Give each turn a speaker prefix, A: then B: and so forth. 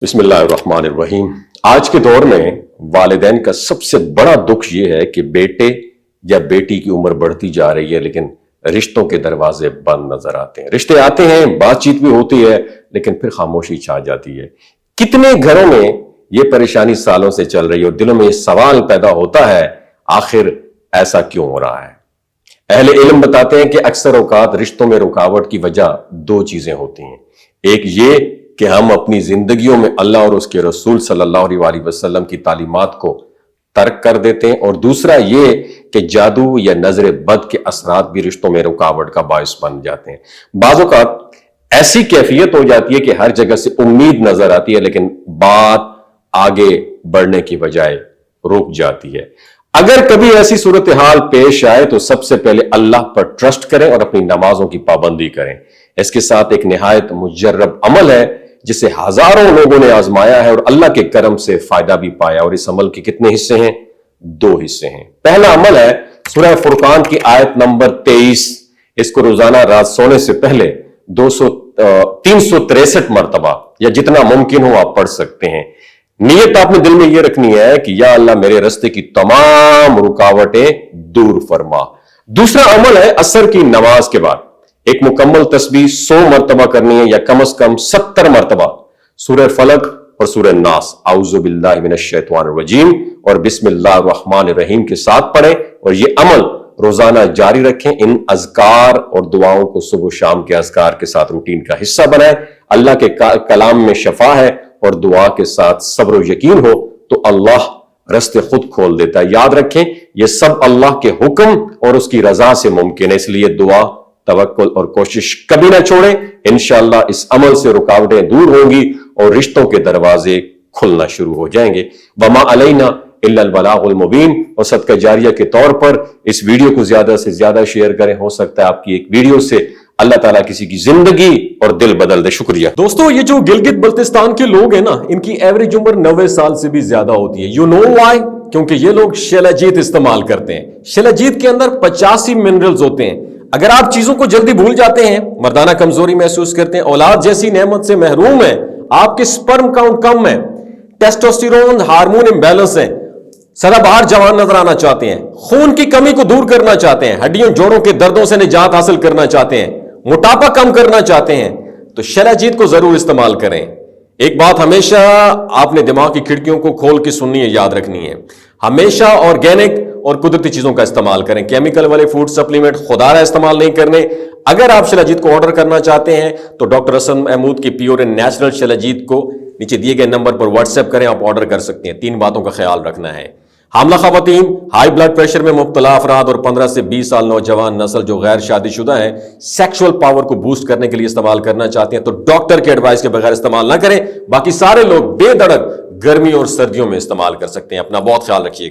A: بسم اللہ الرحمن الرحیم۔ آج کے دور میں والدین کا سب سے بڑا دکھ یہ ہے کہ بیٹے یا بیٹی کی عمر بڑھتی جا رہی ہے لیکن رشتوں کے دروازے بند نظر آتے ہیں۔ رشتے آتے ہیں، بات چیت بھی ہوتی ہے لیکن پھر خاموشی چھا جاتی ہے۔ کتنے گھروں میں یہ پریشانی سالوں سے چل رہی ہے اور دلوں میں یہ سوال پیدا ہوتا ہے، آخر ایسا کیوں ہو رہا ہے؟ اہل علم بتاتے ہیں کہ اکثر اوقات رشتوں میں رکاوٹ کی وجہ دو چیزیں ہوتی ہیں۔ ایک یہ کہ ہم اپنی زندگیوں میں اللہ اور اس کے رسول صلی اللہ علیہ وسلم کی تعلیمات کو ترک کر دیتے ہیں، اور دوسرا یہ کہ جادو یا نظر بد کے اثرات بھی رشتوں میں رکاوٹ کا باعث بن جاتے ہیں۔ بعض اوقات ایسی کیفیت ہو جاتی ہے کہ ہر جگہ سے امید نظر آتی ہے لیکن بات آگے بڑھنے کی بجائے رک جاتی ہے۔ اگر کبھی ایسی صورتحال پیش آئے تو سب سے پہلے اللہ پر ٹرسٹ کریں اور اپنی نمازوں کی پابندی کریں۔ اس کے ساتھ ایک نہایت مجرب عمل ہے جسے ہزاروں لوگوں نے آزمایا ہے اور اللہ کے کرم سے فائدہ بھی پایا، اور اس عمل کے کتنے حصے ہیں؟ دو حصے ہیں۔ پہلا عمل ہے سورہ فرقان کی آیت نمبر 23۔ اس کو روزانہ رات سونے سے پہلے 363 مرتبہ یا جتنا ممکن ہو آپ پڑھ سکتے ہیں۔ نیت آپ نے دل میں یہ رکھنی ہے کہ یا اللہ میرے راستے کی تمام رکاوٹیں دور فرما۔ دوسرا عمل ہے عصر کی نماز کے بعد ایک مکمل تسبیح 100 مرتبہ کرنی ہے، یا کم از کم 70 مرتبہ سورہ فلق اور سورہ ناس، اعوذ باللہ من الشیطان الرجیم اور بسم اللہ الرحمن الرحیم کے ساتھ پڑھیں، اور یہ عمل روزانہ جاری رکھیں۔ ان اذکار اور دعاؤں کو صبح و شام کے اذکار کے ساتھ روٹین کا حصہ بنائیں۔ اللہ کے کلام میں شفا ہے، اور دعا کے ساتھ صبر و یقین ہو تو اللہ راستے خود کھول دیتا ہے۔ یاد رکھیں یہ سب اللہ کے حکم اور اس کی رضا سے ممکن ہے، اس لیے دعا، توکل اور کوشش کبھی نہ چھوڑیں۔ انشاءاللہ اس عمل سے رکاوٹیں دور ہوں گی اور رشتوں کے دروازے کھلنا شروع ہو جائیں گے۔ وما علینا الا البلاغ المبین۔ اور صدقہ جاریہ کے طور پر اس ویڈیو کو زیادہ سے زیادہ شیئر کریں، ہو سکتا ہے آپ کی ایک ویڈیو سے اللہ تعالیٰ کسی کی زندگی اور دل بدل دے۔ شکریہ
B: دوستو، یہ جو گلگت بلتستان کے لوگ ہیں نا، ان کی ایوریج عمر 90 سال سے بھی زیادہ ہوتی ہے۔ You know why? کیونکہ یہ لوگ شیلاجیت استعمال کرتے ہیں۔ شیلاجیت کے اندر 85 منرلز ہوتے ہیں۔ اگر آپ چیزوں کو جلدی بھول جاتے ہیں، مردانہ کمزوری محسوس کرتے ہیں، اولاد جیسی نعمت سے محروم ہیں، آپ کے سپرم کاؤنٹ کم ہے، ٹیسٹوسٹیرون ہارمون امبیلنس ہے، سدا بہار جوان نظر آنا چاہتے ہیں، خون کی کمی کو دور کرنا چاہتے ہیں، ہڈیوں جوڑوں کے دردوں سے نجات حاصل کرنا چاہتے ہیں، موٹاپا کم کرنا چاہتے ہیں، تو شیلاجیت کو ضرور استعمال کریں۔ ایک بات ہمیشہ آپ نے دماغ کی کھڑکیوں کو کھول کے سننی ہے، یاد رکھنی ہے، ہمیشہ آرگینک اور قدرتی چیزوں کا استعمال کریں۔ کیمیکل والے فوڈ سپلیمنٹ خدا رہا استعمال نہیں کرنے۔ اگر آپ شیلاجیت کو آرڈر کرنا چاہتے ہیں تو ڈاکٹر حسن محمود کی پیور اینڈ نیچرل شیلاجیت کو نیچے دیے گئے نمبر پر واٹس ایپ کریں، آپ آرڈر کر سکتے ہیں۔ 3 باتوں کا خیال رکھنا ہے: حاملہ خواتین، ہائی بلڈ پریشر میں مبتلا افراد، اور 15 سے 20 سال نوجوان نسل جو غیر شادی شدہ ہیں، سیکشول پاور کو بوسٹ کرنے کے لیے استعمال کرنا چاہتے ہیں تو ڈاکٹر کے ایڈوائس کے بغیر استعمال نہ کریں۔ باقی سارے لوگ بے دھڑک گرمی اور سردیوں میں استعمال کر سکتے ہیں۔ اپنا بہت خیال رکھیے گا۔